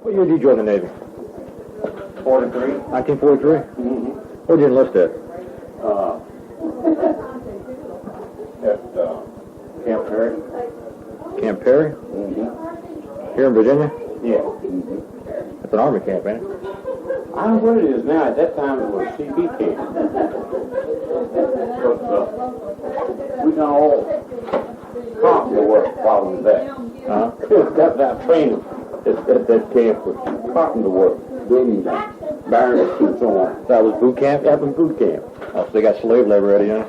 What year did you join the Navy? 43. 1943? Mm-hmm. Where'd you enlist at? At Camp Perry. Camp Perry? Mm-hmm. Here in Virginia? Yeah. Mm-hmm. That's an Army camp, ain't it? I don't know what it is now. At that time, it was CB camp. But we done all carpenter work while we was there. That's our training at that camp was carpenter work, building barrels and so on. That was boot camp? That was boot camp. Oh, so they got slave labor ready, huh?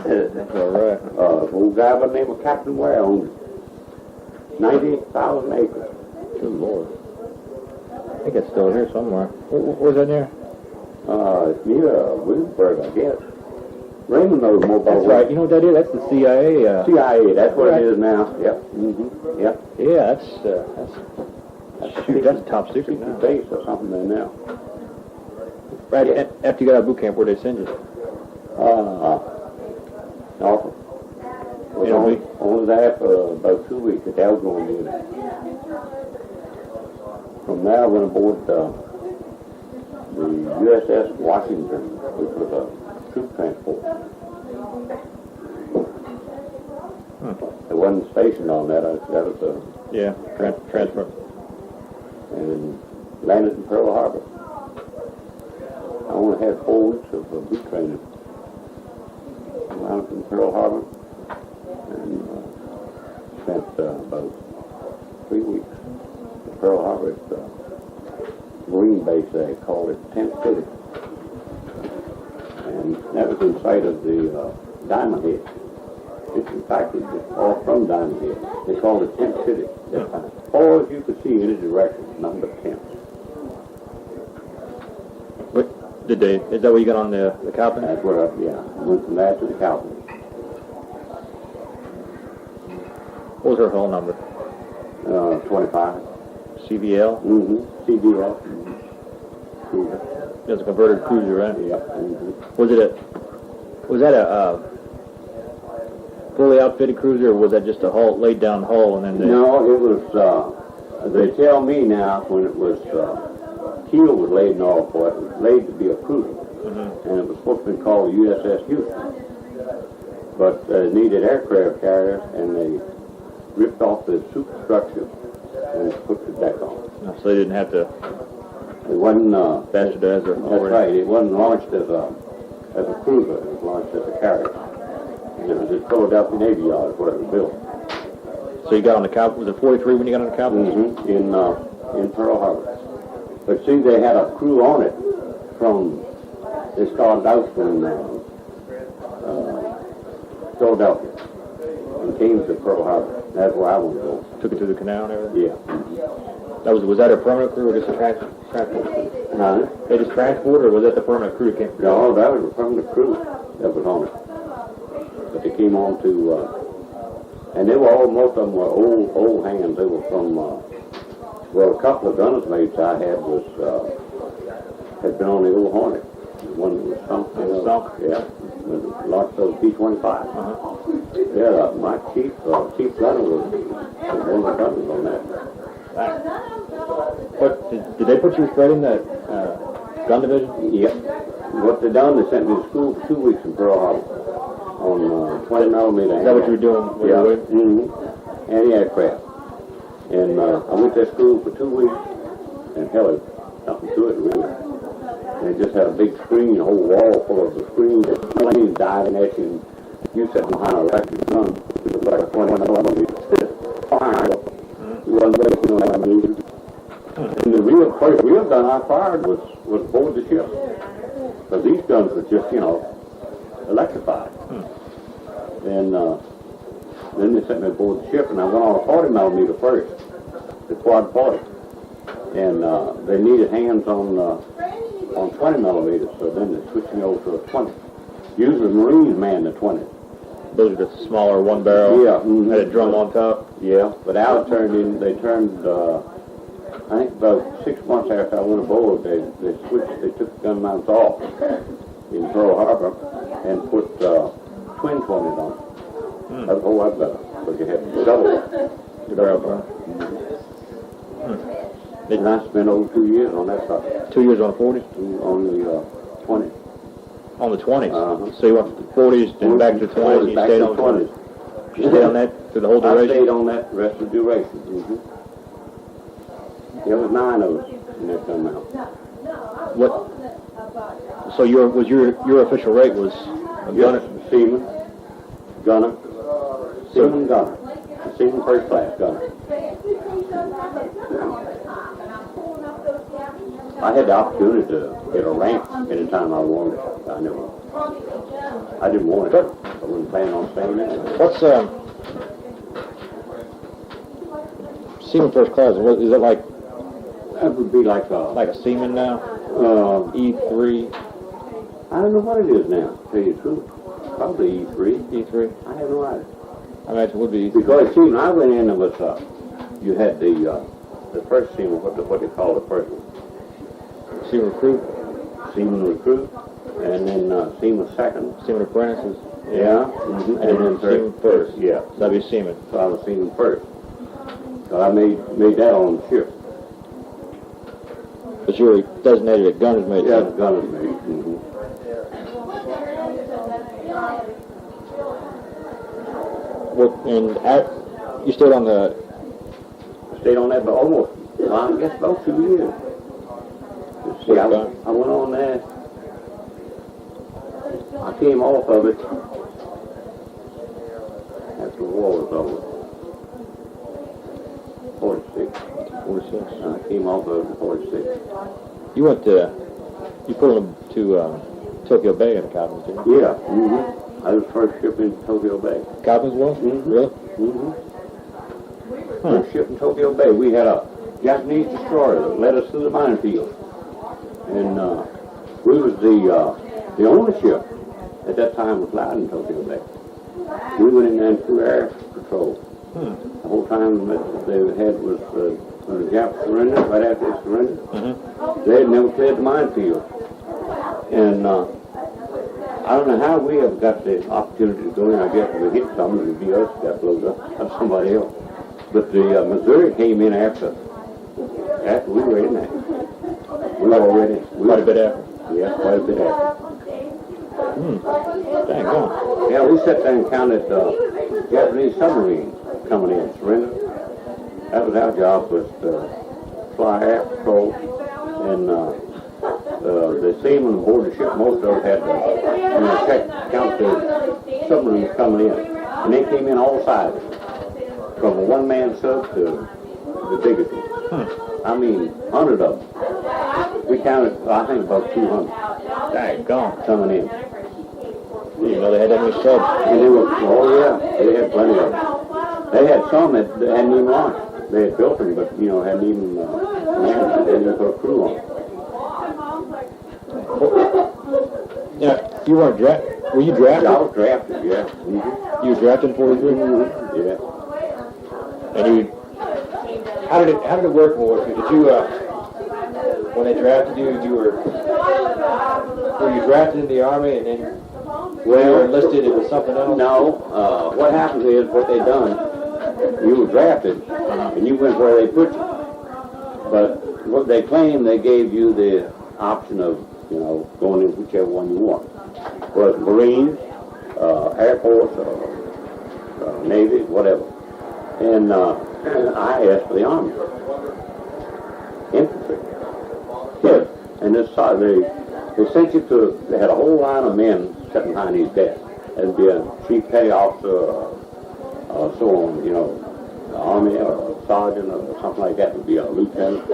That's all right. Old guy by the name of Captain Ware owned 90,000 acres. Good Lord. I think it's still here somewhere. Where's that near? It's near Williamsburg, I guess. Raymond knows more about That's right. You know what that is? That's the CIA. CIA, that's what it is now. Yep. Mm-hmm. Yep. Yeah, that's top secret now. Base or something there now. Right, after you got out of boot camp, where'd they send you? Norfolk. Was only there for about 2 weeks at Algonquin unit. From there, I went aboard the USS Washington, which was a troop transport. It wasn't stationed on that. That was a transfer. And landed in Pearl Harbor. I only had 4 weeks of boot training. I landed in Pearl Harbor and spent about 3 weeks in Pearl Harbor at the Marine base. They called it Tent City. And that was in sight of the Diamond Head. It's in fact, it's all from Diamond Head. They called it Tent City at that time. All as you could see in any direction, nothing but tents. What did they? Is that where you got on the Cowpens? That's where I went from there to the Cowpens. What was her hull number? 25. CVL? Mm-hmm. CVL. Mm-hmm. It was a converted cruiser, right? Yeah. Mm-hmm. Was that a fully outfitted cruiser, or was that just a hull, laid down hull, and then they... No, it was, they tell me now, when it was, keel was laid and all for it, was laid to be a cruiser. Mm-hmm. And it was supposed to be called USS Houston. But it needed aircraft carriers, and they ripped off the superstructure and put the deck on. So they didn't have to... It wasn't... bastardized or... That's right. It wasn't launched as a cruiser. It was launched as a carrier. And it was at Philadelphia Navy Yard where it was built. So you got on the Cowpens, was it 43 when you got on the Cowpens? Mm-hmm. In Pearl Harbor. But see, they had a crew on it from... They started out from Philadelphia and came to Pearl Harbor. That's where I wanted to go. Took it through the canal and everything? Yeah. Was that a permanent crew or just a transport? Huh? They just transport, or was that the permanent crew that came through? No, that was a permanent crew that was on it. But they came on to, and they were most of them were old hands. They were from, well, a couple of gunner's mates I had had been on the old Hornet. One that was sunk. Yeah. Lost those B-25. Yeah, my chief gunner was one of the gunners on that. What did they put you straight in that gun division? Yeah. What they done, they sent me to school for 2 weeks in Pearl Harbor on 20 millimeter. Is that what you were doing? Yeah. Mm-hmm. Anti-aircraft. And I went to school for 2 weeks, and hell, nothing to it really. And they just had a big screen, a whole wall full of the screens, and planes diving at you, and you sat behind a electric gun. It was like a 20 millimeter. And the first real gun I fired was aboard the ship. Because these guns were just, electrified. And then they sent me aboard the ship, and I went on a 40 millimeter first, the quad 40. And they needed hands on 20 millimeters, so then they switched me over to a 20. Usually Marines man the 20. Those are the smaller one barrel. Yeah. Mm-hmm. Had a drum on top. Yeah, but Al turned, I think about 6 months after I went aboard, they took the gun mounts off in Pearl Harbor and put twin 20s on. That was a whole lot better, because you had double the barrel. And I spent over 2 years on that side. 2 years on the 40s? On the 20. On the 20s? Uh-huh. So you went from the 40s, then back to the 20s, and you back stayed to on the 20s. 20s? You stayed on that through the whole I duration? stayed on that rest of the duration. Mm-hmm. There was 9 of us in that come out. What? So your official rate was a gunner? Yes, seaman, gunner, seaman, gunner. Seaman first class gunner. I had the opportunity to get a rank anytime I wanted. I didn't want it. I wasn't planning on staying there. What's seaman first class? What, is it like? That would be like a seaman now? E3? I don't know what it is now, to tell you the truth. Probably E3. E3? I have no idea. I imagine it would be E3. Because, see, when I went in, it was, you had the first seaman, what they call the first one? Seaman recruit? Seaman recruit, and then seaman second. Seaman apprentices? Yeah. Mm-hmm. And then seaman first? Yeah. So that'd be seaman. So I was seaman first. So I made that on the ship. But you were designated a gunner's mate? Yeah, the gunner's mate. Mm-hmm. Well, and you stayed on the... Stayed on that for almost, well, I guess about 2 years. See, I went on there. I came off of it after the war was over. 46. 46. I came off of it in 46. You went to... You put on to Tokyo Bay in Cowpens, didn't you? Yeah. Mm-hmm. I was first ship in Tokyo Bay. Cowpens was? Mm-hmm. Really? Mm-hmm. First ship in Tokyo Bay. We had a Japanese destroyer that led us through the minefield. And we was the only ship at that time was flying in Tokyo Bay. We went in there and threw air patrol. The whole time that they had was when the Japs surrendered, right after they surrendered. Mm-hmm. They had never cleared the minefield. And I don't know how we ever got the opportunity to go in. I guess if we hit something, it would be us that got blown up, not somebody else. But the Missouri came in after we were in there. We were already... Quite a bit after? Yeah, quite a bit after. Dang on. Yeah, we sat there and counted Japanese submarines coming in, surrender. That was our job, was to fly air patrol. And the seamen aboard the ship, most of us had to count the submarines coming in. And they came in all sides, from a one-man sub to the biggest one. I mean, 100 of them. We counted, I think, about 200. Dang gone. Coming in. You didn't know they had that many subs. And they were, oh yeah, they had plenty of them. They had some that hadn't even launched. They had built them, but, hadn't even manned. They didn't put a crew on. Yeah, you weren't drafted. Were you drafted? Yeah, I was drafted, yeah. Mm-hmm. You were drafted in 43? Mm-hmm. Yeah. And you, how did it work more? Did you, when they drafted you, were you drafted in the Army and then when you were enlisted, it was something else? No, what happens is, what they done, you were drafted, and you went where they put you. But what they claim, they gave you the option of, going in whichever one you want. Whether it's Marines, Air Force, Navy, whatever. And I asked for the Army. Infantry. Yeah. And this side, they sent you to, they had a whole line of men sitting behind these desks. There'd be a chief petty officer, so on, the Army or a sergeant or something like that would be a lieutenant.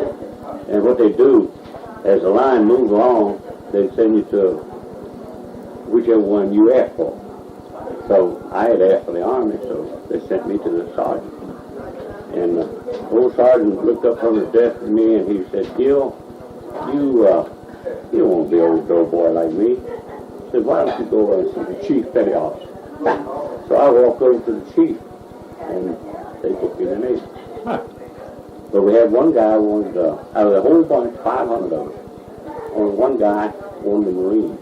And what they do, as the line moves along, they send you to whichever one you asked for. So I had asked for the Army, so they sent me to the sergeant. And the old sergeant looked up from his desk at me and he said, Gill, you don't want to be an old dough boy like me. He said, why don't you go over and see the chief petty officer? So I walked over to the chief and they took me to the Navy. But we had one guy wanted, out of the whole bunch, 500 of us, only one guy wanted the Marine.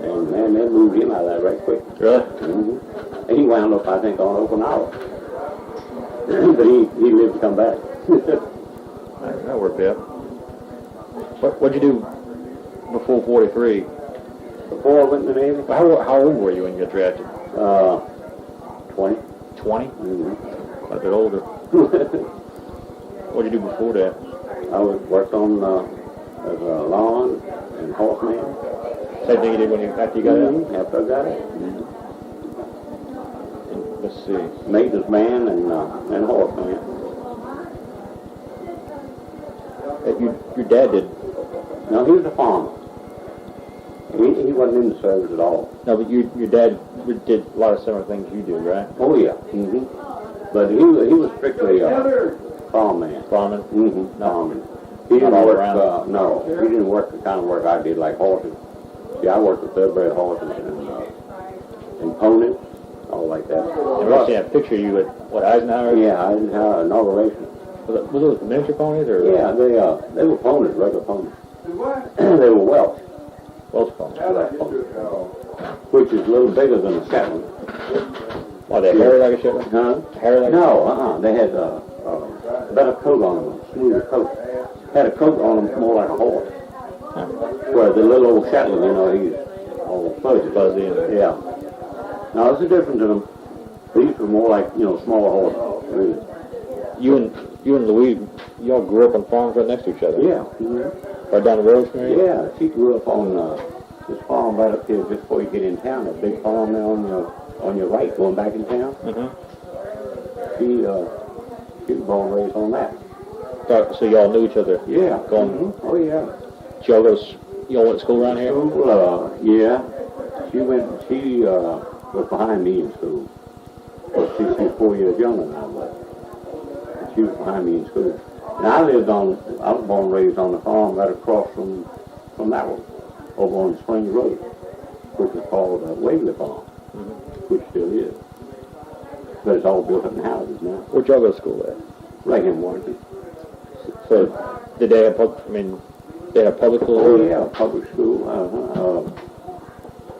And man, they moved him out of that right quick. Really? Mm-hmm. And he wound up, I think, on Okinawa. But he lived to come back. That worked out. What'd you do before 43? Before I went in the Navy, How old were you when you got drafted? 20. 20? Mm-hmm. A bit older. What'd you do before that? I worked on as a lawn and horseman. Same thing you did after you got out? After I got it. Let's see. Maintenance man and horseman. Your dad did. No, he was a farmer. He wasn't in the service at all. No, but your dad did a lot of similar things you do, right? Oh yeah. Mm-hmm. But he was strictly a farmman. Farming? Mm-hmm. No. Farming. He didn't all work. around. No, he didn't work the kind of work I did, like horses. See, I worked with thoroughbred horses and ponies, all like that. And we're seeing a picture of you at Eisenhower? Yeah, Eisenhower inauguration. Was those miniature ponies or? Yeah, they were ponies, regular ponies. They were Welsh. Welsh ponies. Which is a little bigger than a Shetland. Why, they hairy like a Shetland? Huh? Hairy like No, they had a better coat on them, smoother coat. Had a coat on them more like a horse. Where the little old Shetland, he's all fuzzy. Fuzzy and Yeah. Now, there's a difference in them. These were more like, smaller horses. Really. You and Louise, y'all grew up on farms right next to each other? Yeah. Mm-hmm. Right down the road from you? Yeah, she grew up on this farm right up here just before you get in town. A big farm there on your right, going back in town. Mm-hmm. She was born and raised on that. So y'all knew each other? Yeah. Going? Mm-hmm. Oh yeah. Did y'all went to school around here? Yeah. She was behind me in school. She's 4 years younger than I was. She was behind me in school. And I was born and raised on the farm right across from that one, over on Springs Road, which is called Waverly Farm, which still is. But it's all built up in houses now. Where'd y'all go to school at? Right in Washington. So, did they have they had public school? Oh yeah, public school.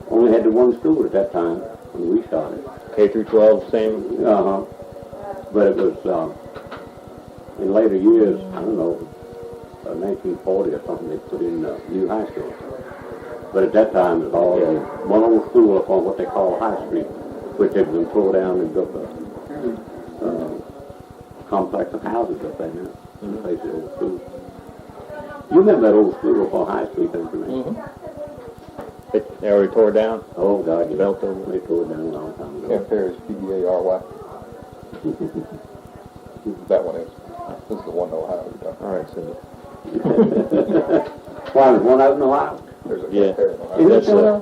Only had the one school at that time when we started. K through 12, same? But it was, in later years, I don't know, 1940 or something, they put in new high school. But at that time, it was all one old school up on what they call High Street, which had been tore down and built a complex of houses up there now, in the place of the old school. You remember that old school up on High Street, don't you? Mm-hmm. They already tore it down? Oh, God, you Built over. They tore it down a long time ago. Camp Fair is PBARY. That one is. This is the one in Ohio you're talking All right, so Why, there's one out in Ohio? There's a Yeah. Camp Fair in Ohio.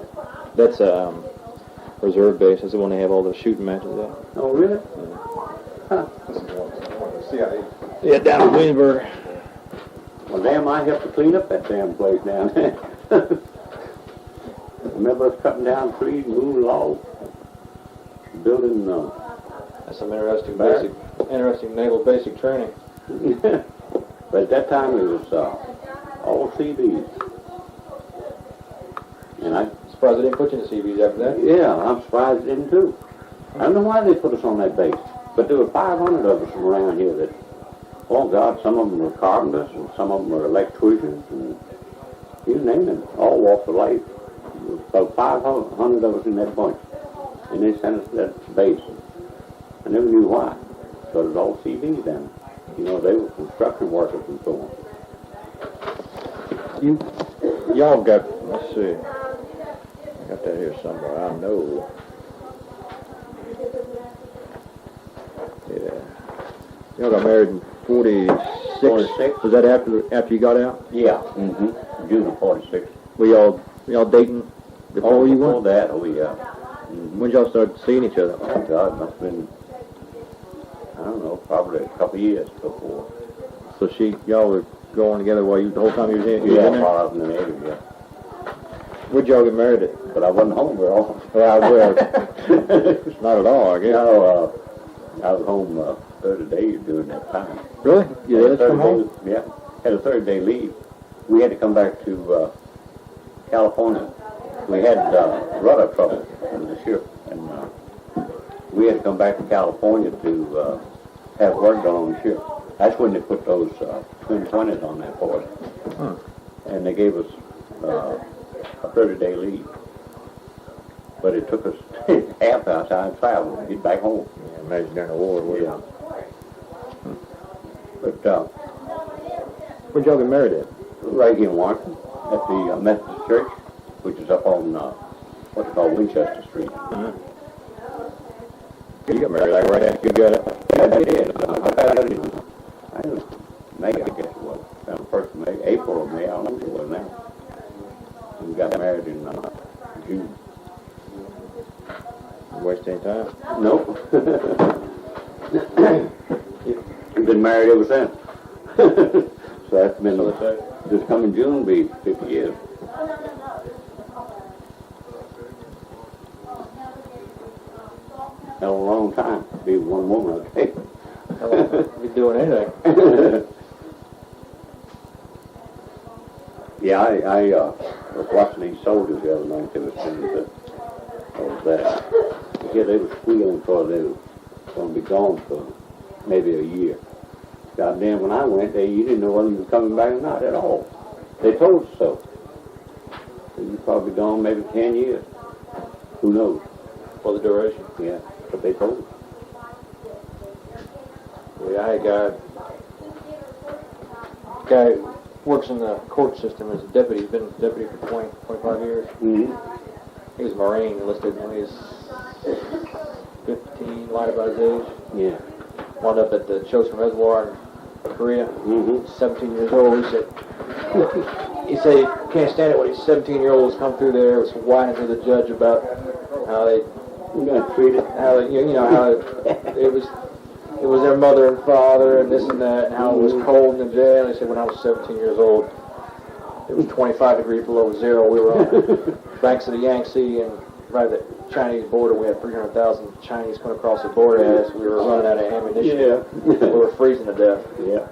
that's a reserve base. That's the one they have all the shooting matches at. Oh, really? This is the one the CIA. Yeah, down in Williamsburg. Well, damn, I helped to clean up that damn place down there. Remember us cutting down trees, moving logs, building, That's some interesting Barracks. interesting naval basic training. But at that time it was all CBs. And I'm Surprised they didn't put you in the CBs after that. I'm surprised they didn't too. I don't know why they put us on that base, but there were 500 of us from around here that, oh God, some of them were carpenters and some of them were electricians and you name it, all walks of life. About 500 of us in that bunch. And they sent us to that base. I never knew why. So it was all CVs then. They were construction workers and so on. Y'all got, let's see. I got that here somewhere. I know. Yeah. Y'all got married in 46. 46. Was that after you got out? Yeah. Mm-hmm. June of 46. Were y'all dating before you before went? that, oh yeah. When y'all started seeing each other? Oh God, it must have been, I don't know, probably a couple of years before. So y'all were going together while the whole time you was in Yeah, there? while I was in the Navy, yeah. Where'd y'all get married at? But I wasn't home very often. Well, not at all, I guess. No, I was home 30 days during that time. Really? You Had a did come 30 home? days- Yeah, had a 30-day leave. We had to come back to California. We had rudder trouble in the ship, and we had to come back to California to have work done on the ship. That's when they put those twin 20s on there for us. Huh. And they gave us a 30-day leave. But it took us half our time traveling to get back home. Yeah, imagine during the war, would Yeah. But Where'd y'all get married at? right here in Washington, at the Methodist Church, which is up on what's called Winchester Street. You got married like right after you got it. Yeah, I did. I was May, I guess it was. Around the first of May, April or May, I don't know what it was now. And we got married in June. Waste any time. Nope. We've been married ever since. So that's been, this coming June will be 50 years. Hell, a long time to be with one woman, okay? Be doing anything. Yeah, I was watching these soldiers the other night. They were saying that, yeah, they were squealing for they were going to be gone for maybe a year. Goddamn, when I went there, you didn't know whether you were coming back or not at all. They told us so. You're probably gone maybe 10 years. Who knows? For the duration. Yeah, but they told us. Yeah, I had a guy works in the court system as a deputy. He's been a deputy for 20, 25 years. Mm-hmm. He was a Marine, enlisted when he was 15, lied about his age. Yeah. Wound up at the Chosin Reservoir in Korea. Mm-hmm. 17 years old. He said he can't stand it when these 17-year-olds come through there, was whining to the judge about how they got treated. how they, you know how it was their mother and father and this and that, and how it was cold in the jail. He said when I was 17 years old, it was 25 degrees below zero. We were on the banks of the Yangtze and right at the Chinese border. We had 300,000 Chinese coming across the border as we were running out of ammunition. Yeah. We were freezing to death. Yeah.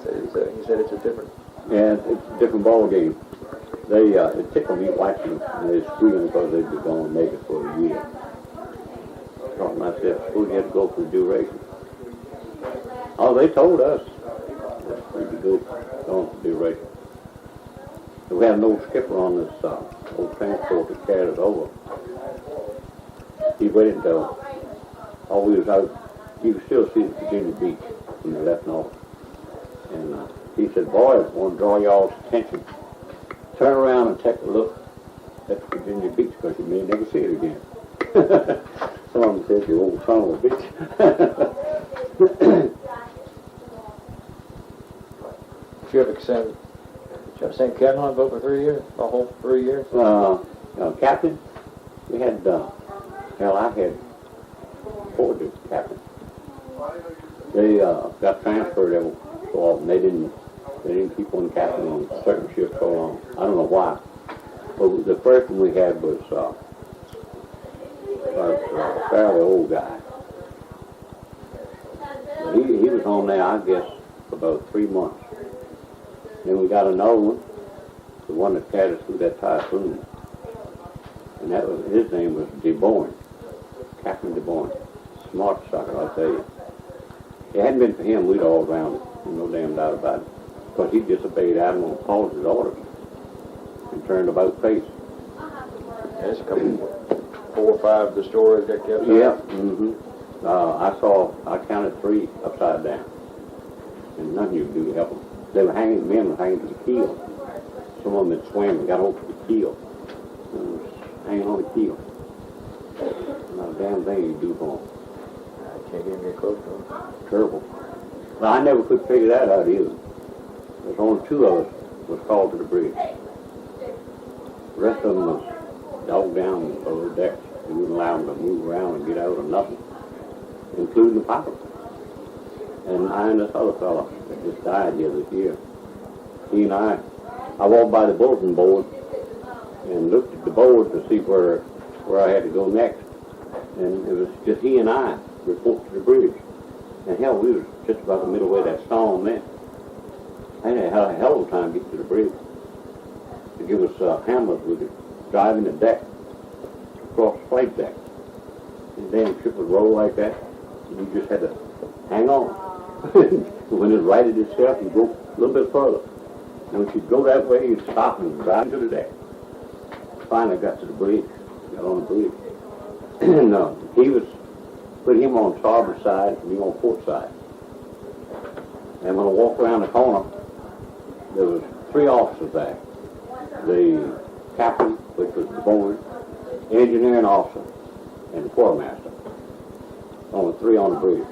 He said it's a different. Yeah, it's a different ball game. They it tickled me watching them. They're squealing because they'd be gone and make it for a year. Thought to myself, suppose you had to go for the duration. Oh, they told us that we could go on for duration. So we had an old skipper on this old transport that carried us over. He waited until all we was out. You could still see the Virginia Beach when they left Norfolk. And he said, boys, I want to draw y'all's attention. Turn around and take a look at Virginia Beach because you may never see it again. Some of them said, you old son of a bitch. Did you have St. Kevin on boat for 3 years? The whole 3 years? Captain, we had, I had 4 different captains. They got transferred every so often. They didn't keep one captain on certain ships so long. I don't know why. But the first one we had was a fairly old guy. But he was on there, I guess, for about 3 months. Then we got another one, the one that carried us through that typhoon. And his name was DeBourne, Captain DeBourne. Smart sucker, I tell you. If it hadn't been for him, we'd all drowned it. No damn doubt about it. Because he disobeyed Admiral Paul's orders and turned about face. There's a couple, 4 or 5 destroyers that kept. Yeah. Mm-hmm. I counted 3 upside down. And nothing you could do to help them. They were men were hanging to the keel. Some of them had swam and got over to the keel. And was hanging on the keel. Not a damn thing you do for them. I can't even get close to them. Terrible. Well, I never could figure that out either. There's only 2 of us was called to the bridge. The rest of them was dogged down below the deck. They wouldn't allow them to move around and get out or nothing, including the pilot. And I and this other fella that just died here this year, he and I walked by the bulletin board and looked at the board to see where I had to go next. And it was just he and I report to the bridge. And hell, we was just about the middle way of that storm then. I had a hell of a time getting to the bridge. To give us hammers with it, driving the deck across the flight deck. And the damn ship would roll like that. And you just had to hang on. When it righted itself, you go a little bit further. And when she'd go that way, you'd stop and drive to the deck. Finally got to the bridge, got on the bridge. And he was, put him on starboard side, me on port side. And when I walked around the corner, there was 3 officers there. The captain, which was the board, engineering officer, and the quartermaster. Only 3 on the bridge.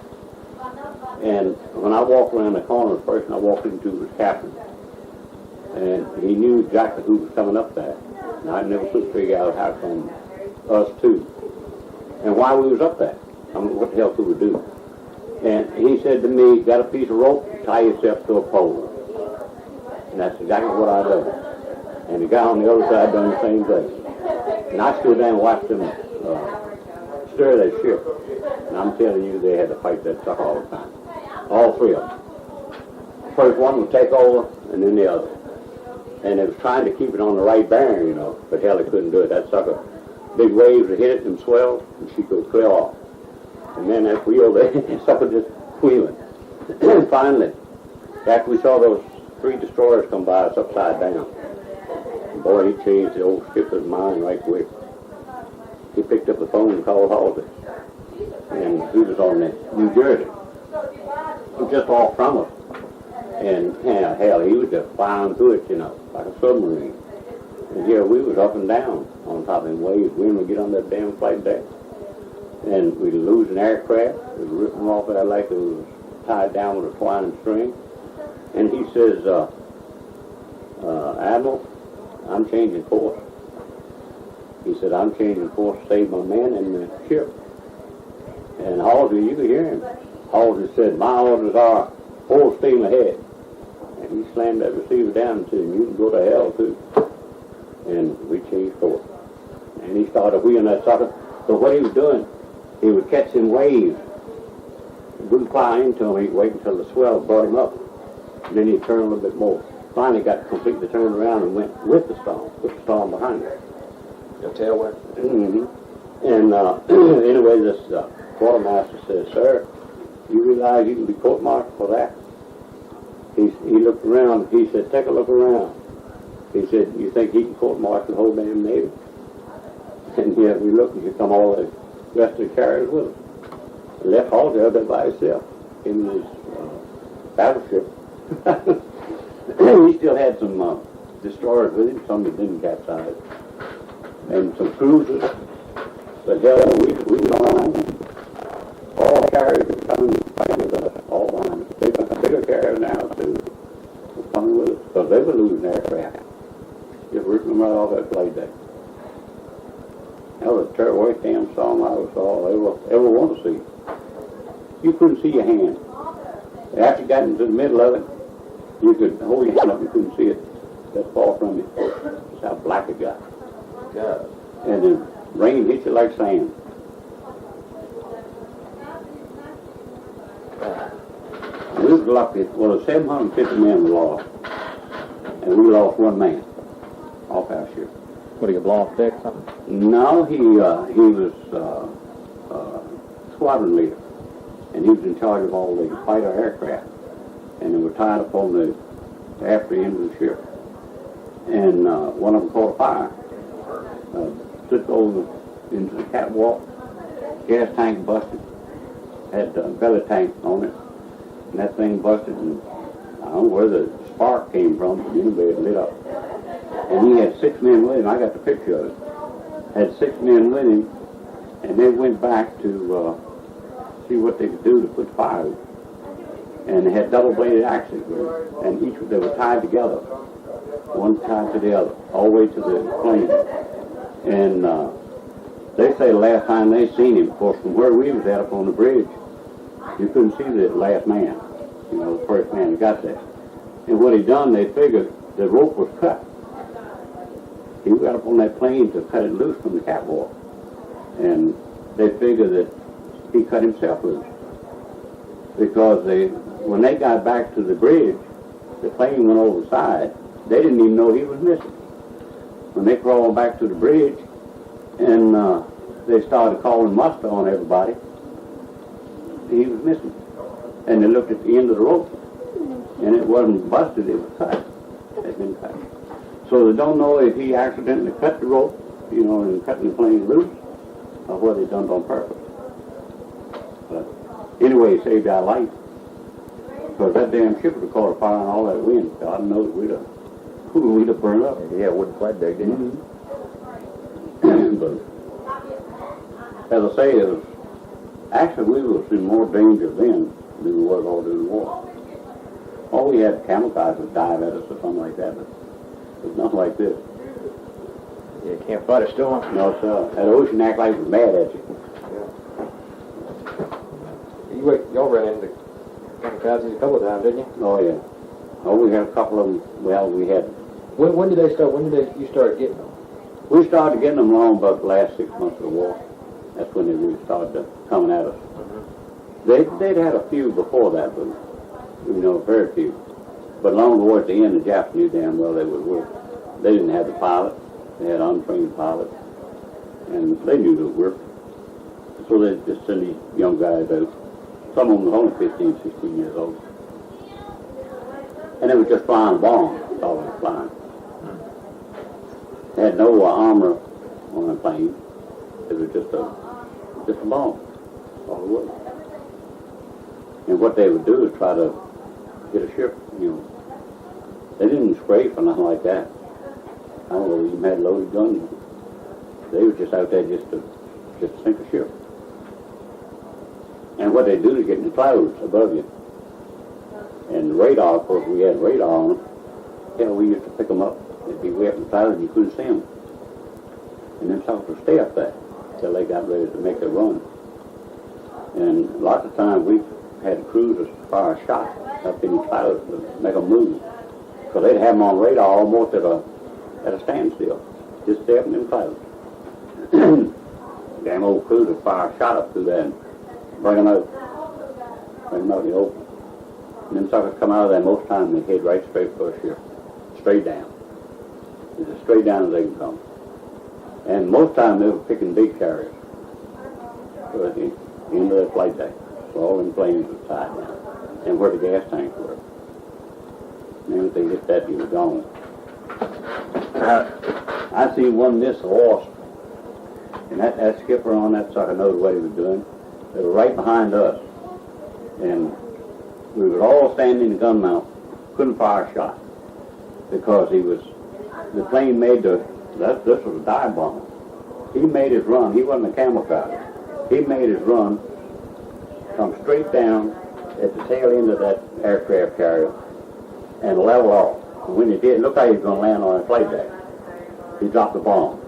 And when I walked around the corner, the person I walked into was captain. And he knew exactly who was coming up there. And I never could figure out how come us 2. And why we was up there. I mean, what the hell could we do? And he said to me, got a piece of rope, tie yourself to a pole. And that's exactly what I done. And the guy on the other side done the same thing. And I stood there and watched them stir that ship. And I'm telling you, they had to fight that sucker all the time. All 3 of them. First one would take over, and then the other. And it was trying to keep it on the right bearing, you know, but hell, it couldn't do it. That sucker, big waves would hit it and swell, and she'd go clear off. And then that wheel, that sucker just wheeling. And finally, after we saw those 3 destroyers come by us upside down, and boy, he changed the old skipper's mind right quick. He picked up the phone and called Halsey. And he was on the New Jersey. He was just off from us. And hell, he was just flying through it, you know, like a submarine. And yeah, we was up and down on top of them waves. Wind would get on that damn flight deck. And we'd lose an aircraft. We'd rip them off there like it was tied down with a twine string. And he says, Admiral, I'm changing course. He said, I'm changing course to save my men and the ship. And Halsey, you could hear him. Halsey said, my orders are full steam ahead. And he slammed that receiver down and said, you can go to hell too. And we changed course. And he started wheeling that sucker. So what he was doing, he would catch them waves. Wouldn't fly into them. He'd wait until the swell brought him up. And then he'd turn a little bit more. Finally got completely turned around and went with the storm. Put the storm behind him. Your tailwind? Mm-hmm. And anyway, this quartermaster says, sir, you realize you can be court-martialed for that? He looked around. He said, take a look around. He said, you think he can court-martial the whole damn Navy? And yeah, we looked and he come all the rest of the carriers with him. And left Halsey out there by himself in his battleship. He still had some destroyers with him, some that didn't capsize. And some cruisers. But hell, we were on. All the carriers were coming to fight with us, all behind us. Bigger carriers now, too, were coming with us. Because they were losing aircraft. Just ripping them right off that flight deck. That was the worst damn storm I ever saw, ever want to see. You couldn't see your hand. After you got into the middle of it, you could hold your hand up, you couldn't see it that far from you. That's how black it got. God. And the rain hit you like sand. We was lucky. Well, 750 men were lost, and we lost 1 man off our ship. What, do you blow off deck or something? No, he was squadron leader, and he was in charge of all the fighter aircraft, and they were tied up on the after end of the ship. And one of them caught fire, slipped over into the catwalk. Gas tank busted, had a belly tank on it, and that thing busted, and I don't know where the spark came from, but anyway, it lit up. And he had 6 men with him. I got the picture of it. Had 6 men with him, and they went back to see what they could do to put fire out. And they had double-bladed axes with them, and they were tied together, one tied to the other, all the way to the plane. And they say the last time they seen him, of course, from where we was at up on the bridge, you couldn't see the last man, you know, the first man that got there. And what he done, they figured the rope was cut. He got up on that plane to cut it loose from the catwalk. And they figured that he cut himself loose. Because when they got back to the bridge, the plane went over the side. They didn't even know he was missing. When they crawled back to the bridge, and they started calling muster on everybody, he was missing. And they looked at the end of the rope, and it wasn't busted, it was cut. It had been cut. So they don't know if he accidentally cut the rope, you know, and cutting the plane loose, or whether he done it on purpose. But anyway, he saved our life. Because that damn ship would have caught a fire and all that wind. God knows we'd have burned up. Yeah, wooden flat deck, didn't you? But as I say, it was, actually we was in more danger then than we was all during the war. All we had kamikazes would dive at us or something like that, but it was nothing like this. Yeah, you can't fight a storm. No, sir. That ocean act like it was mad at you. Y'all ran into kamikazes a couple of times, didn't you? Oh, yeah. Oh, we had a couple of them. Well, we had. When did they start? You start getting them? We started getting them along about the last 6 months of the war. That's when they really started coming at us. They'd had a few before that, but, you know, very few. But along towards the end, the Japs knew damn well they would work. They didn't have the pilot. They had untrained pilots. And they knew they would work. So they just sent these young guys out. Some of them were only 15, 16 years old. And they were just flying bombs. That's all they were flying. They had no armor on the plane. It was just a bomb. All it was. And what they would do is try to get a ship, you know. They didn't spray for nothing like that. I don't know, even had loaded guns. They were just out there just to sink a ship. And what they do is get in the clouds above you. And the radar, of course, we had radar on them. Yeah, we used to pick them up. They'd be way up in the clouds and you couldn't see them. And them suckers would stay up there till they got ready to make their run. And lots of times we had cruisers fire a shot up in the clouds to make them move. Because they'd have them on radar almost at a standstill. Just stay up in them clouds. Damn old cruiser fire a shot up through there and bring them out. Bring them out in the open. And them suckers come out of there, most times they head right straight for a ship. Straight down. It's as straight down as they can come. And most times they were picking big carriers. So at the end of the flight deck, so all them planes were tied down. And where the gas tanks were. And then if they hit that, you were gone. I seen one this lost. And that skipper on that sucker knew what he was doing. They were right behind us. And we were all standing in the gun mount. Couldn't fire a shot. Because the plane made this was a dive bomber. He made his run. He wasn't a kamikaze. He made his run, come straight down at the tail end of that aircraft carrier and level off. And when he did, it looked like he was going to land on a flight deck. He dropped the bomb.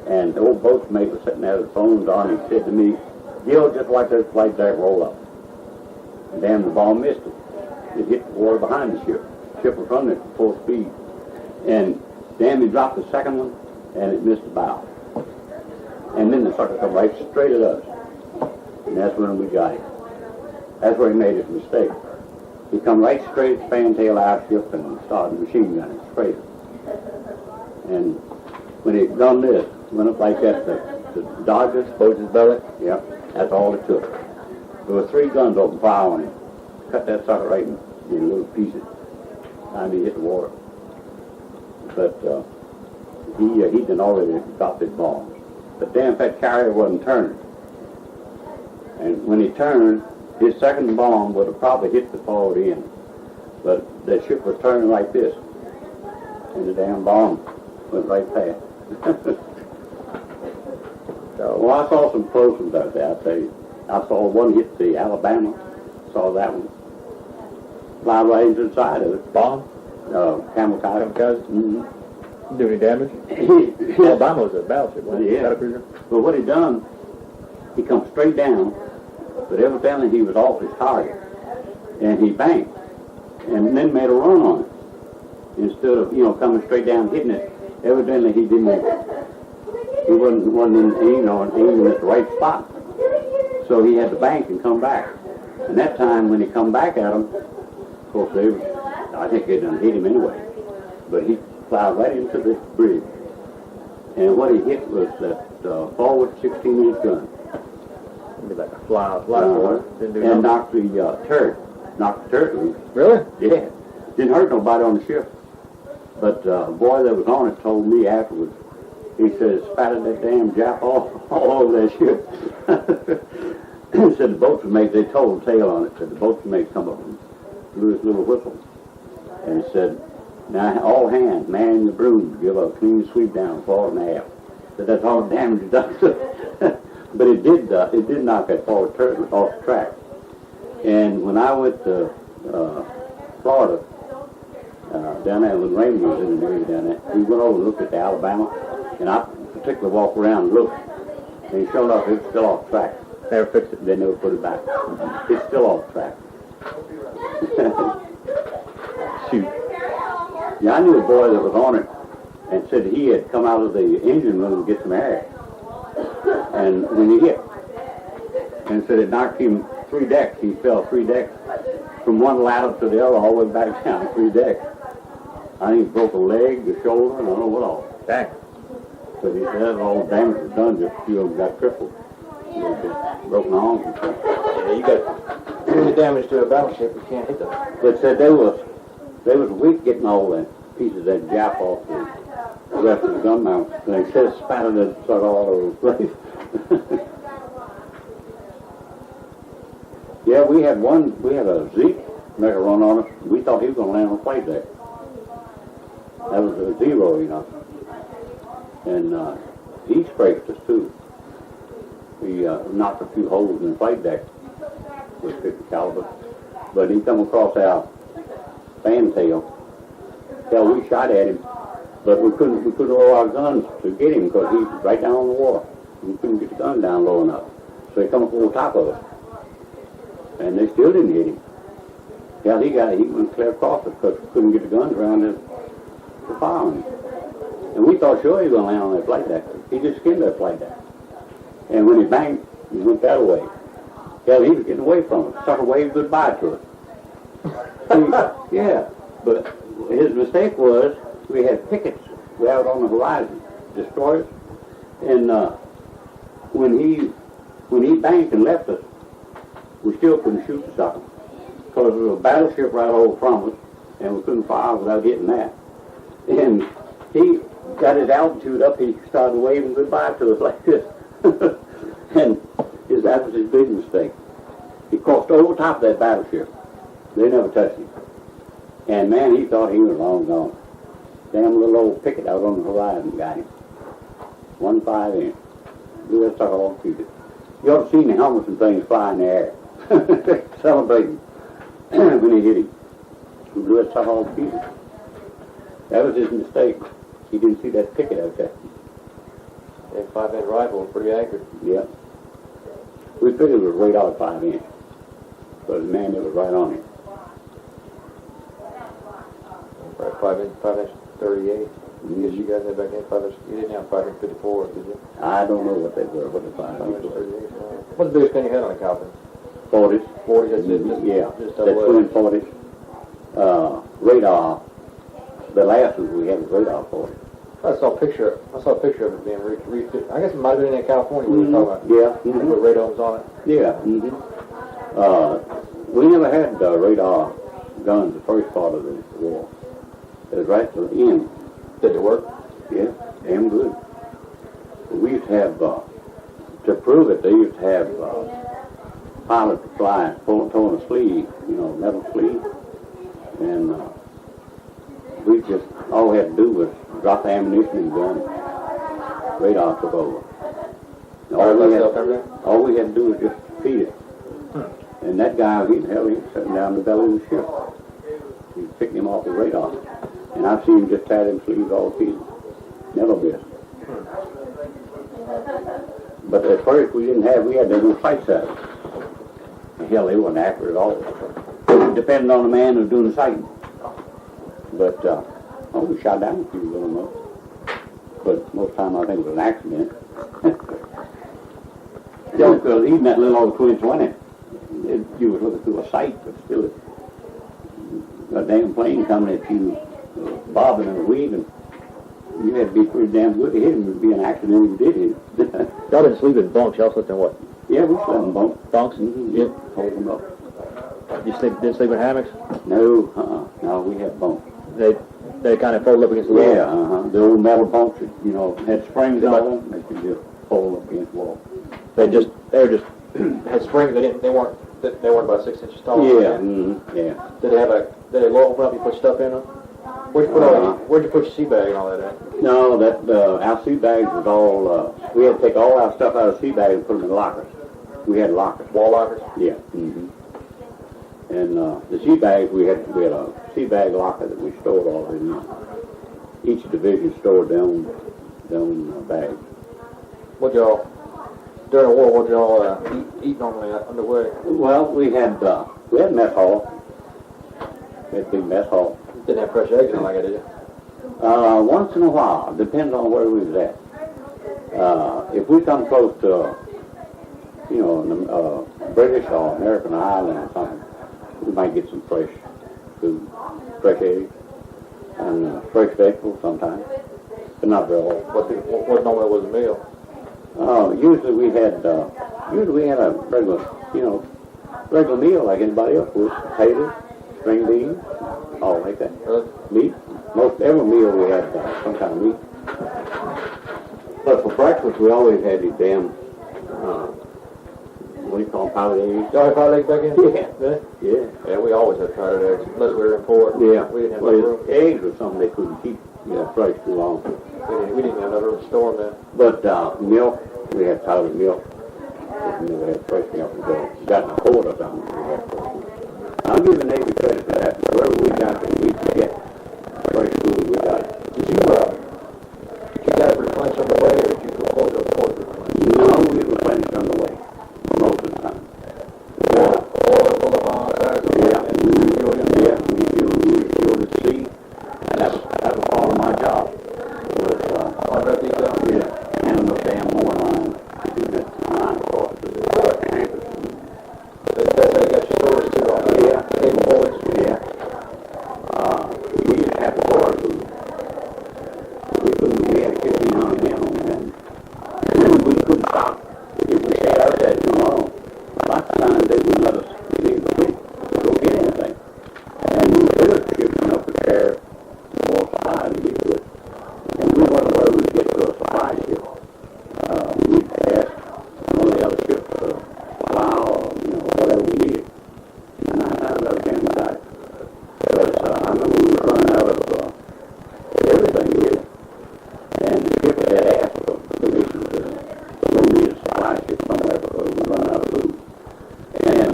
And the old boat's mate was sitting there with his phones on. He said to me, Gill, just watch that flight deck roll up. And damn, the bomb missed it. It hit the water behind the ship. The ship was running at full speed. And damn, he dropped the second one, and it missed the bow. And then the sucker come right straight at us. And that's when we got him. That's where he made his mistake. He come right straight at the fantail of our ship and started machine gunning straight. And when he done this, went up like that, the Dodgers, exposed his belly. Yep, that's all it took. There were 3 guns open fire on him. Cut that sucker right in little pieces. Time he hit the water. But he done already dropped his bombs. But damn, that carrier wasn't turning. And when he turned, his second bomb would have probably hit the forward end. But the ship was turning like this. And the damn bomb went right past. Well, I saw some close ones out there, I'll tell you. I saw one hit the Alabama. Saw that one. Fly right into the side of it. Bomb? Kamikaze. Mm-hmm. Do any damage? Alabama was a battleship, wasn't it? Yeah. Battlecruiser? But what he done, he come straight down, but evidently he was off his target. And he banked. And then made a run on it. Instead of, coming straight down hitting it, evidently he wasn't aiming at the right spot. So he had to bank and come back. And that time when he come back at him, of course I think they done hit him anyway. But he plowed right into this bridge. And what he hit was that forward 16-inch gun. Did like a fly for it. Didn't do and nothing. knocked the turret loose. Really? Yeah. Didn't hurt nobody on the ship. But the boy that was on it told me afterwards, he says, spattered that damn Jap all over that ship. He said the boats would make, they told tale on it, said the boats would make some of them blew his little whistle. And he said, now all hands, man the broom, give a clean sweep down, forward and aft. Said that's all the damage it does. But it did knock that forward turret off the track. And when I went to Florida, down there when Raymond was in the Navy down there, we went over and looked at the Alabama, and I particularly walked around and looked, and sure enough, it was still off track. Never fixed it. They never put it back. It's still off track. Shoot. Yeah, I knew a boy that was on it and said he had come out of the engine room to get some air. And when he hit, and said it knocked him 3 decks. He fell 3 decks from one ladder to the other, all the way back down 3 decks. I think he broke a leg, a shoulder, and I don't know what all. Dang. But he said all the damage was done, just a few of them got crippled. Broken arms and stuff. Yeah, you got the damage to a battleship. You can't hit them. But said they was weak getting all the pieces of that Jap off the rest of the gun mount. And they said spattered it sort of all over the place. Yeah, we had a Zeke make a run on us. We thought he was going to land on the flight deck. That was a 0, you know. And he scraped us too. He knocked a few holes in the flight deck with 50 caliber. But he come across our fantail. Hell, we shot at him, but we couldn't lower our guns to get him because he's right down on the water. We couldn't get the gun down low enough. So he come up over top of us. And they still didn't hit him. Yeah, he went clear across us because we couldn't get the guns around to fire him. And we thought sure he was going to land on that flight deck. He just skimmed that flight deck. And when he banged, he went that way. Hell, he was getting away from us. Sucker waved goodbye to us. Yeah, but his mistake was we had pickets out on the horizon, destroyers. And when he banked and left us, we still couldn't shoot the sucker because there was a battleship right over from us, and we couldn't fire without hitting that. And he got his altitude up. He started waving goodbye to us like this. And that was his big mistake. He crossed over top of that battleship. They never touched him. And man, he thought he was long gone. Damn little old picket out on the horizon got him. 1.5 inch. Blew that sucker all to pieces. You ought to see the helmets and things fly in the air. Celebrating when he hit him. He blew that sucker all to pieces. That was his mistake. He didn't see that picket out there. That 5-inch rifle was pretty accurate. Yeah. We figured it was right out 5 inch. But man, it was right on him. Right, 5-inch 38. I guess you guys had back then 5-inch. You didn't have 5-inch 54, did you? I don't know what they were, what the 5 inch 5-inch was. 38. What's the biggest gun you had on a copter? 40s. 40, that's it? Yeah, Just that's twin 40s. Radar. The last one we had was radar 40. I saw a picture of it being refit. I guess it might have been in California we were talking about. Yeah. They put radomes on it. Yeah. We never had radar guns the first part of the war. It was right to the end. Did it work? Yeah, damn good. We used to have, to prove it, they used to have pilots fly, towing a sleeve, metal sleeve. And we just, all we had to do was drop the ammunition in the gun. Radar took over. All we had to do was just feed it. And that guy, he was sitting down the belly of the ship. He picked him off the radar. And I've seen him just tie them sleeves all the pieces. Never missed. But at first we had them in flight sight. Hell, they weren't accurate at all. Depending on the man who was doing the sighting. But, we shot down a few little notes. But most of the time I think it was an accident. Because even that little old twin 20, you was looking through a sight, but still a damn plane coming at you, bobbing and weaving. You had to be pretty damn good to hit him. It would be an accident if you did hit him. Y'all didn't sleep in bunks. Y'all slept in what? Yeah, we slept in bunks. Bunks? Mm-hmm. Yeah. Hold them up. You didn't sleep in hammocks? No, no, we had bunks. They kind of fold up against the wall? Yeah, the old metal bunks, that, you know, had springs on them. They could just fold up against the wall. They were just had springs. They weren't about 6 inches tall. Yeah, mm-hmm. Yeah. Did they open up? You put stuff in them? Where'd you put your sea bag and all that at? No, our sea bags was all, we had to take all our stuff out of the sea bag and put them in lockers. We had lockers. Wall lockers? Yeah. Mm-hmm. And the sea bags, we had a sea bag locker that we stored all in. Each division stored their own bags. During the war, what y'all eat normally underway? Well, we had mess hall. We had a big mess hall. Didn't have fresh eggs in like I did. Once in a while, depends on where we was at. If we come close to, British or American island or something, we might get some fresh food, fresh eggs, and fresh vegetables sometimes, but not very often. What normally was a meal? Usually we had a regular meal like anybody else would. Potatoes, string beans, all like that. Meat. Most every meal we had some kind of meat. But for breakfast we always had these damn, what do you call them, powdered eggs? Y'all had powdered eggs back in? Yeah. Yeah. Yeah, we always had powdered eggs, unless we were in port. Yeah. We didn't have enough room. Eggs were something they couldn't keep fresh too long. We didn't have enough room to store them in. But milk, we had powdered milk. We never had fresh milk until we got in a port or something. We had fresh milk. I'll give the Navy credit for that. Wherever we got it, we could get fresh food, we got it. Did you got it replenished on the way, or did you go close to the port replenished? No, we replenished on the way, most of the time. Oil full of on Yeah, we fueled at sea, and that was part of my job. on that detail? Yeah, and the damn more line, to do that line across the campus. That's how you got your stores too on that. Yeah. Table boys. Yeah. We used to have water food. We had 1,500 men on them. We couldn't stop. If we stayed out there too long, lots of times they wouldn't let us leave the fleet to go get anything. And we were shipping up a chair, more supply to get to it. And we wondered where we'd get to a supply ship. We'd ask one of the other ships to plow or, whatever we needed. And 9 times out of 10 we got it. Because I remember we were running out of everything really. And the ship had asked for permission to go need a supply ship somewhere because we were running out of food. And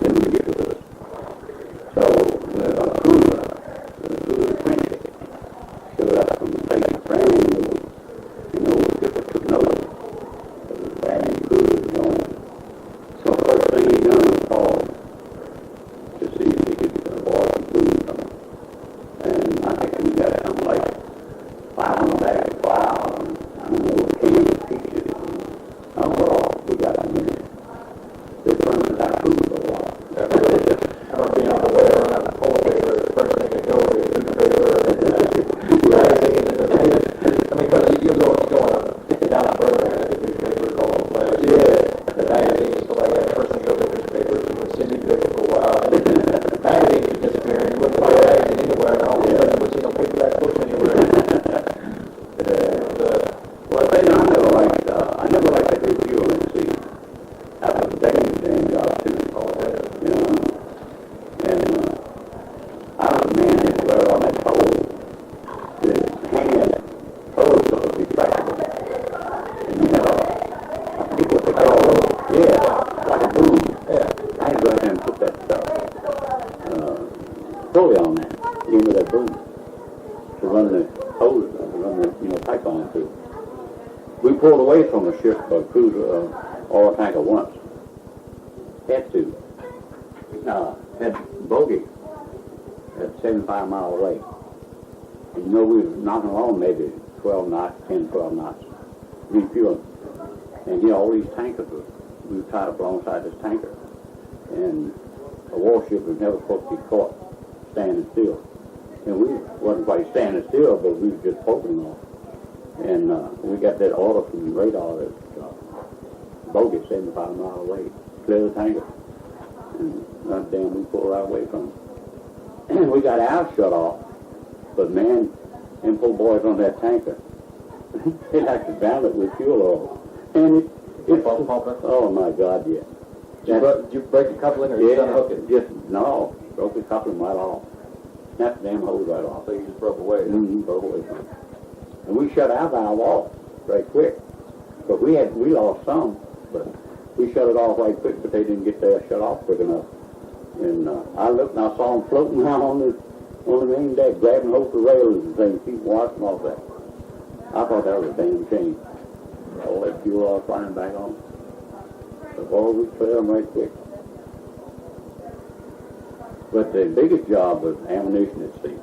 then we get to it. So the cruiser Quincy showed up from the basic training. The ship took notice. There was a bad cruiser going. So first thing he done was call to see if he could borrow some food from him. And I think we got something like 500 bags of flour, and I don't know, cans of peaches. Overall, we got a minute. This one was our food for a while. I remember being on the way around the cold paper, the first thing to go is the paper. Because you go down the burger and the newspapers all over the place. Yeah. The magazines, so like that first thing to go to the newspapers, you would see newspapers for a while. Magazines would disappear, and you wouldn't find a magazine anywhere, and all of a sudden you would see no paperback books anywhere. Well, I never liked that refuel in the sea. That was a damn job too. And I was a man everywhere on that pole. The hand pole so it was retractable. And you had people pick it all over. Yeah, like a boom. Yeah. I had to go out there and put that pulley on that, even with that boom, to run the hose, run the pipe on through. We pulled away from a ship, a cruiser, oil tanker once. Had to. Had bogey at 75 miles away. And we were knocking along maybe 12 knots, 10, 12 knots, refueling. And all these tankers we were tied up alongside this tanker. And a warship was never supposed to be caught standing still. And we wasn't quite standing still, but we were just poking off. And we got that order from the radar that boat is 75 miles away, clear the tanker. And goddamn, we pulled right away from it. We got ours shut off, but man, them poor boys on that tanker, they like to drown it with fuel oil. And it's oh my God, yeah. Did you break the coupling or you just unhook it? Just, no, broke the coupling right off. Snapped the damn hose right off. So you just broke away. Mm-hmm, broke away from it. And we shut our valve off very quick. But we lost some, but we shut it off right quick, but they didn't get there shut off quick enough. And I looked and I saw them floating around on the main deck, grabbing hold of the rails and things, keep washing off that. I thought that was a damn shame. All that fuel oil flying back on. The boy, we cleared them right quick. But the biggest job was ammunition at sea.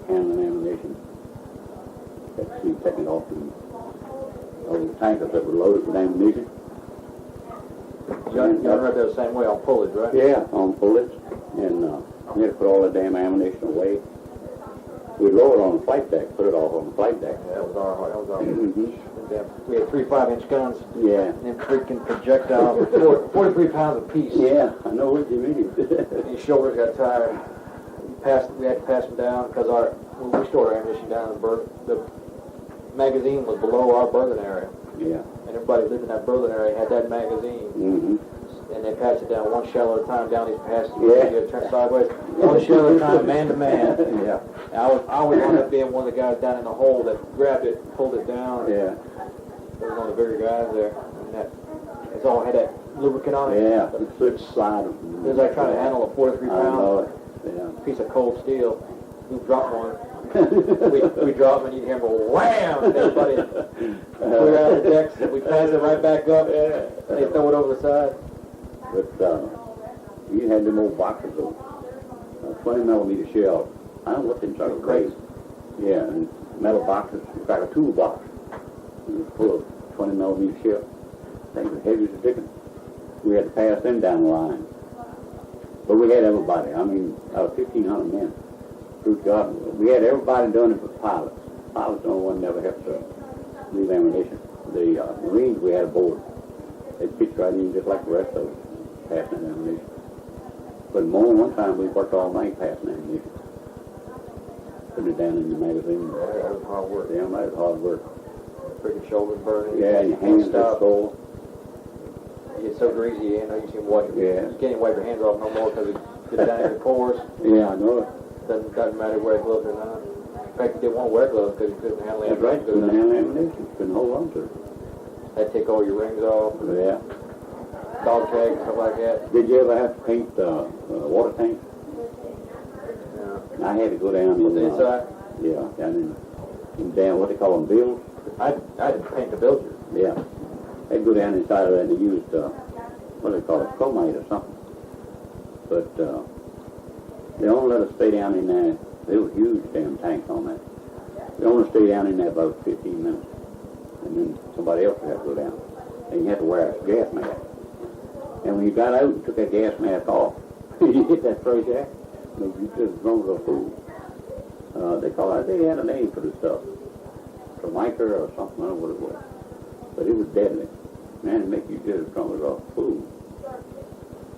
Handling ammunition. At sea, taking off the tankers that were loaded with ammunition. You run right there the same way on pullage, right? Yeah, on pullets. And we had to put all the damn ammunition away. We lowered on the flight deck, put it all on the flight deck. Yeah, that was our Mhm. we had 3 5-inch guns. Yeah. And them freaking projectiles were 43 pounds apiece. Yeah, I know what you mean. And your shoulders got tired. We had to pass them down because we stored our ammunition down in the magazine was below our berthing area. Yeah. And everybody lived in that berthing area had that magazine. Mm-hmm. And they passed it down one shell at a time down these passages. Yeah. You had to turn sideways. One shell at a time, man to man. Yeah. And I always wound up being one of the guys down in the hole that grabbed it, pulled it down. Yeah. There was one of the bigger guys there. And it's all had that lubricant on it. Yeah, the flip side of It was like trying to handle a 43 I know pound it. Yeah. piece of cold steel. We dropped one. we dropped and you hear him go wham! And everybody clear out the decks. And we pass it right back up. And they throw it over the side. But you had them old boxes of 20 millimeter shells. I don't know what them sort of crazy. Yeah, and metal boxes, it's like a toolbox. It was full of 20 millimeter shells. They were heavy as a chicken. We had to pass them down the line. But we had everybody. I mean, out of 1,500 men. Good God. We had everybody doing it but pilots. Pilots the only one never helped to leave ammunition. The Marines we had aboard, they pitched right in just like the rest of us, passing ammunition. But more than one time we worked all night passing ammunition. Putting it down in the magazine. Yeah, that was hard work. Yeah, that was hard work. Freaking shoulders burning. Yeah, your hands are sore. You get so greasy, you know, you can wipe your Yeah. You can't even wipe your hands off no more because it gets down in your pores. Yeah, I know it. Doesn't matter wear gloves or not. In fact, you didn't want to wear gloves because you couldn't handle That's right, ammunition. couldn't handle ammunition. Couldn't hold on to it. They'd take all your rings off, Yeah. dog tags, stuff like that. Did you ever have to paint water tanks? Yeah. I had to go down On the in, inside, yeah, down in down, what they call them, bills. I had to paint the bilges. Yeah. They'd go down inside of that and they used, what do they call it, chromite or something. But they only let us stay down in there. There were huge damn tanks on that. They only stay down in there about 15 minutes. And then somebody else would have to go down. And you had to wear a gas mask. And when you got out and took that gas mask off, you hit that fresh air. You just drunk as a fool. They had a name for the stuff. Formica or something, I don't know what it was. But it was deadly. Man, it make you just as drunk as a fool.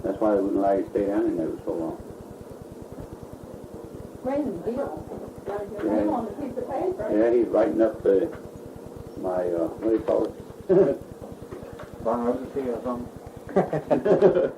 That's why they wouldn't allow you to stay down in there for so long. Raymond Gill, got your Yeah. name on the piece of paper. Yeah, he's writing up my, what do you call it? Barn or something.